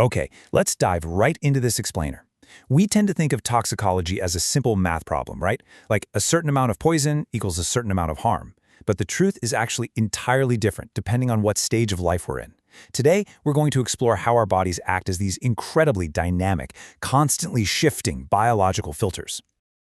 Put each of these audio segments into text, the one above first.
Okay, let's dive right into this explainer. We tend to think of toxicology as a simple math problem, right? Like a certain amount of poison equals a certain amount of harm. But the truth is actually entirely different depending on what stage of life we're in. Today, we're going to explore how our bodies act as these incredibly dynamic, constantly shifting biological filters.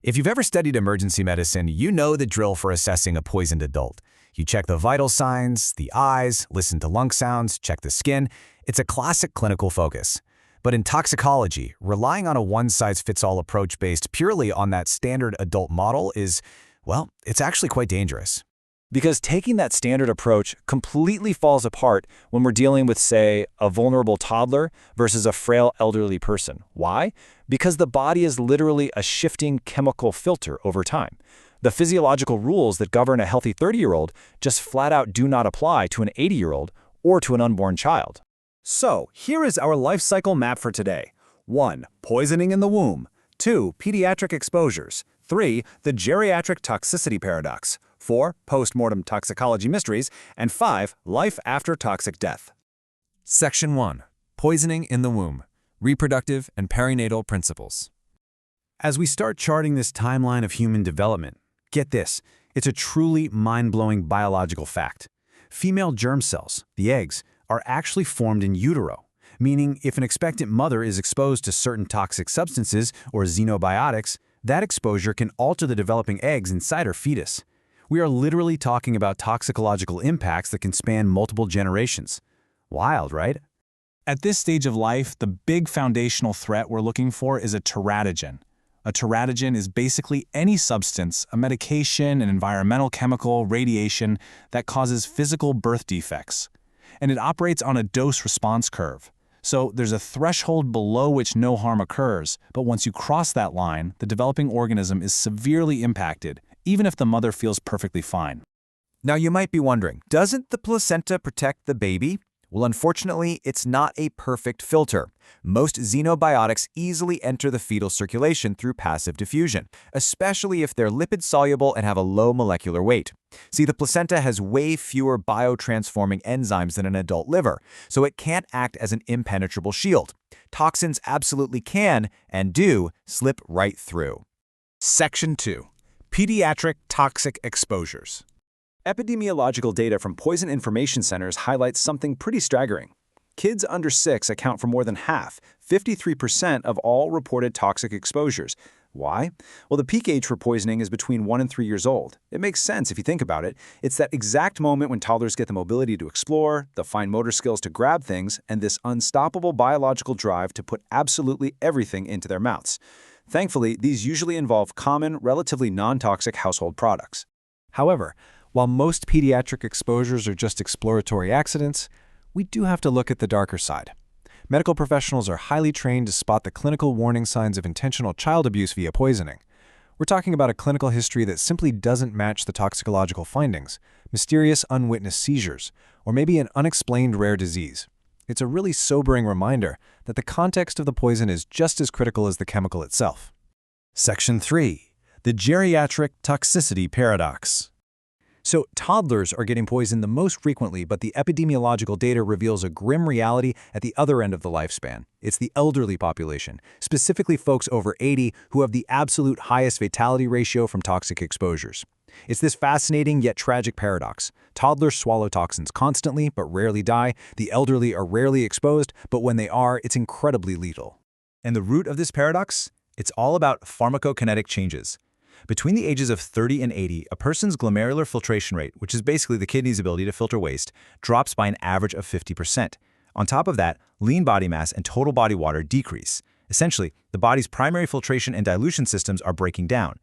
If you've ever studied emergency medicine, you know the drill for assessing a poisoned adult. You check the vital signs, the eyes, listen to lung sounds, check the skin. It's a classic clinical focus. But in toxicology, relying on a one-size-fits-all approach based purely on that standard adult model is, well, it's actually quite dangerous. Because taking that standard approach completely falls apart when we're dealing with, say, a vulnerable toddler versus a frail elderly person. Why? Because the body is literally a shifting chemical filter over time. The physiological rules that govern a healthy 30-year-old just flat out do not apply to an 80-year-old or to an unborn child. So, here is our life cycle map for today. 1. Poisoning in the womb. 2. Pediatric exposures. 3. The geriatric toxicity paradox. 4. Post-mortem toxicology mysteries. And 5. Life after toxic death. Section 1. Poisoning in the womb. Reproductive and perinatal principles. As we start charting this timeline of human development, get this, it's a truly mind-blowing biological fact. Female germ cells, the eggs, are actually formed in utero, meaning if an expectant mother is exposed to certain toxic substances or xenobiotics, that exposure can alter the developing eggs inside her fetus. We are literally talking about toxicological impacts that can span multiple generations. Wild, right? At this stage of life, the big foundational threat we're looking for is a teratogen. A teratogen is basically any substance, a medication, an environmental chemical, radiation, that causes physical birth defects. And it operates on a dose-response curve. So there's a threshold below which no harm occurs, but once you cross that line, the developing organism is severely impacted, even if the mother feels perfectly fine. Now you might be wondering, doesn't the placenta protect the baby? Well, unfortunately, it's not a perfect filter. Most xenobiotics easily enter the fetal circulation through passive diffusion, especially if they're lipid-soluble and have a low molecular weight. See, the placenta has way fewer biotransforming enzymes than an adult liver, so it can't act as an impenetrable shield. Toxins absolutely can, and do, slip right through. Section 2. Pediatric toxic exposures. Epidemiological data from poison information centers highlights something pretty staggering. Kids under 6 account for more than half, 53% of all reported toxic exposures. Why? Well, the peak age for poisoning is between 1 and 3 years old. It makes sense if you think about it. It's that exact moment when toddlers get the mobility to explore, the fine motor skills to grab things, and this unstoppable biological drive to put absolutely everything into their mouths. Thankfully, these usually involve common, relatively non-toxic household products. However, while most pediatric exposures are just exploratory accidents, we do have to look at the darker side. Medical professionals are highly trained to spot the clinical warning signs of intentional child abuse via poisoning. We're talking about a clinical history that simply doesn't match the toxicological findings, mysterious unwitnessed seizures, or maybe an unexplained rare disease. It's a really sobering reminder that the context of the poison is just as critical as the chemical itself. Section 3. The geriatric toxicity paradox. So toddlers are getting poisoned the most frequently, but the epidemiological data reveals a grim reality at the other end of the lifespan. It's the elderly population, specifically folks over 80 who have the absolute highest fatality ratio from toxic exposures. It's this fascinating yet tragic paradox. Toddlers swallow toxins constantly but rarely die. The elderly are rarely exposed, but when they are, it's incredibly lethal. And the root of this paradox? It's all about pharmacokinetic changes. Between the ages of 30 and 80, a person's glomerular filtration rate, which is basically the kidney's ability to filter waste, drops by an average of 50%. On top of that, lean body mass and total body water decrease. Essentially, the body's primary filtration and dilution systems are breaking down.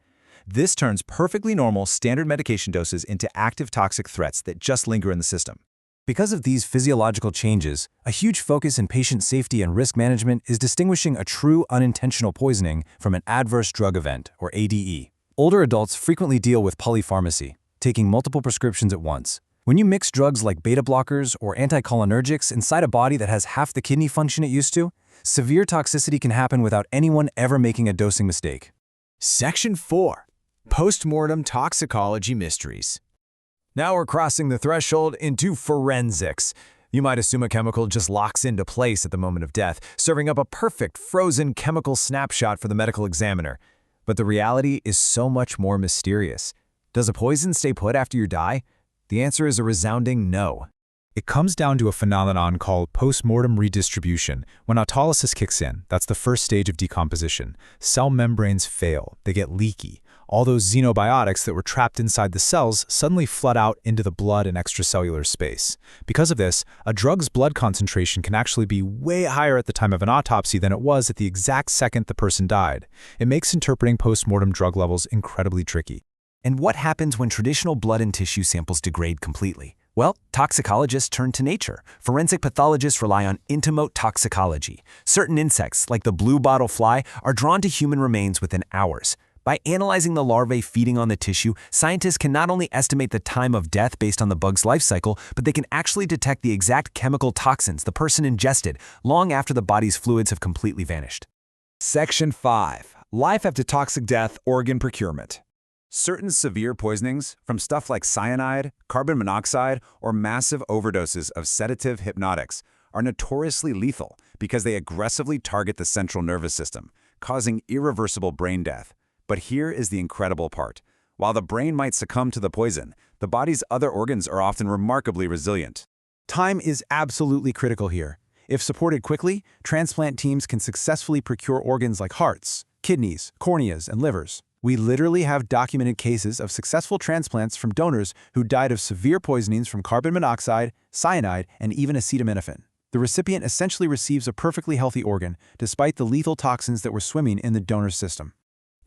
This turns perfectly normal standard medication doses into active toxic threats that just linger in the system. Because of these physiological changes, a huge focus in patient safety and risk management is distinguishing a true unintentional poisoning from an adverse drug event, or ADE. Older adults frequently deal with polypharmacy, taking multiple prescriptions at once. When you mix drugs like beta blockers or anticholinergics inside a body that has half the kidney function it used to, severe toxicity can happen without anyone ever making a dosing mistake. Section 4. Post-mortem toxicology mysteries. Now we're crossing the threshold into forensics. You might assume a chemical just locks into place at the moment of death, serving up a perfect frozen chemical snapshot for the medical examiner. But the reality is so much more mysterious. Does a poison stay put after you die? The answer is a resounding no. It comes down to a phenomenon called postmortem redistribution. When autolysis kicks in, that's the first stage of decomposition. Cell membranes fail, they get leaky. All those xenobiotics that were trapped inside the cells suddenly flood out into the blood and extracellular space. Because of this, a drug's blood concentration can actually be way higher at the time of an autopsy than it was at the exact second the person died. It makes interpreting postmortem drug levels incredibly tricky. And what happens when traditional blood and tissue samples degrade completely? Well, toxicologists turn to nature. Forensic pathologists rely on intimate toxicology. Certain insects, like the blue bottle fly, are drawn to human remains within hours. By analyzing the larvae feeding on the tissue, scientists can not only estimate the time of death based on the bug's life cycle, but they can actually detect the exact chemical toxins the person ingested long after the body's fluids have completely vanished. Section 5. Life after toxic death, organ procurement. Certain severe poisonings, from stuff like cyanide, carbon monoxide, or massive overdoses of sedative hypnotics, are notoriously lethal because they aggressively target the central nervous system, causing irreversible brain death. But here is the incredible part. While the brain might succumb to the poison, the body's other organs are often remarkably resilient. Time is absolutely critical here. If supported quickly, transplant teams can successfully procure organs like hearts, kidneys, corneas, and livers. We literally have documented cases of successful transplants from donors who died of severe poisonings from carbon monoxide, cyanide, and even acetaminophen. The recipient essentially receives a perfectly healthy organ, despite the lethal toxins that were swimming in the donor's system.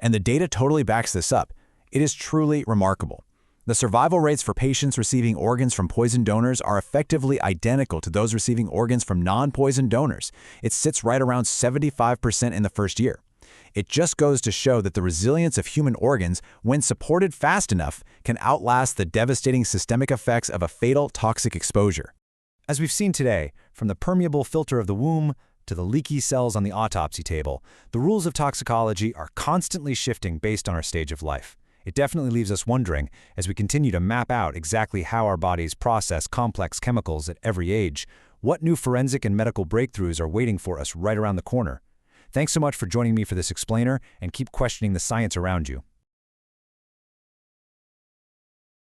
And the data totally backs this up. It is truly remarkable. The survival rates for patients receiving organs from poisoned donors are effectively identical to those receiving organs from non-poisoned donors. It sits right around 75% in the first year. It just goes to show that the resilience of human organs, when supported fast enough, can outlast the devastating systemic effects of a fatal toxic exposure. As we've seen today, from the permeable filter of the womb to the leaky cells on the autopsy table, the rules of toxicology are constantly shifting based on our stage of life. It definitely leaves us wondering, as we continue to map out exactly how our bodies process complex chemicals at every age, what new forensic and medical breakthroughs are waiting for us right around the corner. Thanks so much for joining me for this explainer, and keep questioning the science around you.